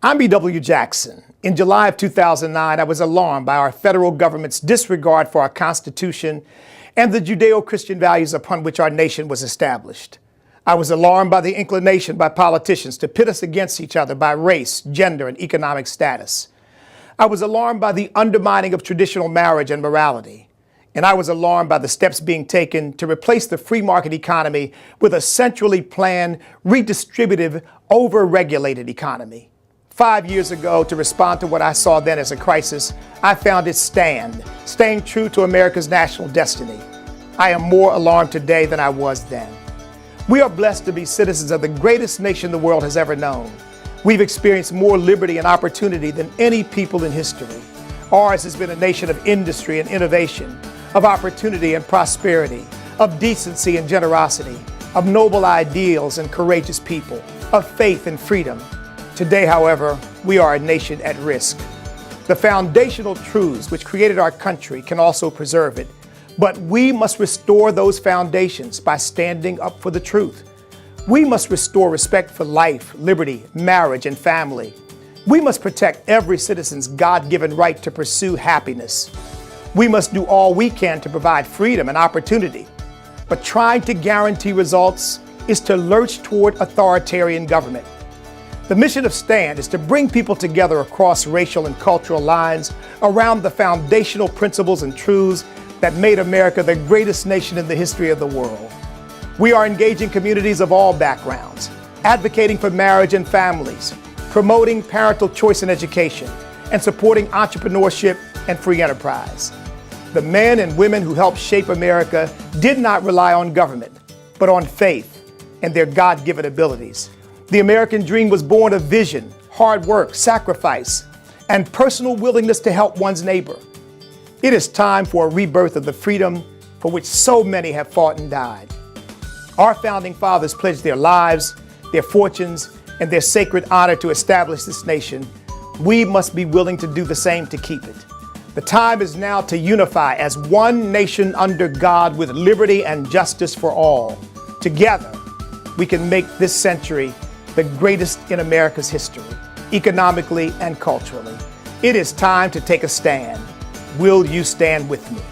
I'm E.W. Jackson. In July of 2009, I was alarmed by our federal government's disregard for our Constitution and the Judeo-Christian values upon which our nation was established. I was alarmed by the inclination by politicians to pit us against each other by race, gender, and economic status. I was alarmed by the undermining of traditional marriage and morality. And I was alarmed by the steps being taken to replace the free market economy with a centrally planned, redistributive, over-regulated economy. 5 years ago, to respond to what I saw then as a crisis, I found it staying true to America's national destiny. I am more alarmed today than I was then. We are blessed to be citizens of the greatest nation the world has ever known. We've experienced more liberty and opportunity than any people in history. Ours has been a nation of industry and innovation, of opportunity and prosperity, of decency and generosity, of noble ideals and courageous people, of faith and freedom. Today, however, we are a nation at risk. The foundational truths which created our country can also preserve it, but we must restore those foundations by standing up for the truth. We must restore respect for life, liberty, marriage, and family. We must protect every citizen's God-given right to pursue happiness. We must do all we can to provide freedom and opportunity. But trying to guarantee results is to lurch toward authoritarian government. The mission of STAND is to bring people together across racial and cultural lines around the foundational principles and truths that made America the greatest nation in the history of the world. We are engaging communities of all backgrounds, advocating for marriage and families, promoting parental choice in education, and supporting entrepreneurship and free enterprise. The men and women who helped shape America did not rely on government, but on faith and their God-given abilities. The American dream was born of vision, hard work, sacrifice, and personal willingness to help one's neighbor. It is time for a rebirth of the freedom for which so many have fought and died. Our founding fathers pledged their lives, their fortunes, and their sacred honor to establish this nation. We must be willing to do the same to keep it. The time is now to unify as one nation under God with liberty and justice for all. Together, we can make this century the greatest in America's history, economically and culturally. It is time to take a stand. Will you stand with me?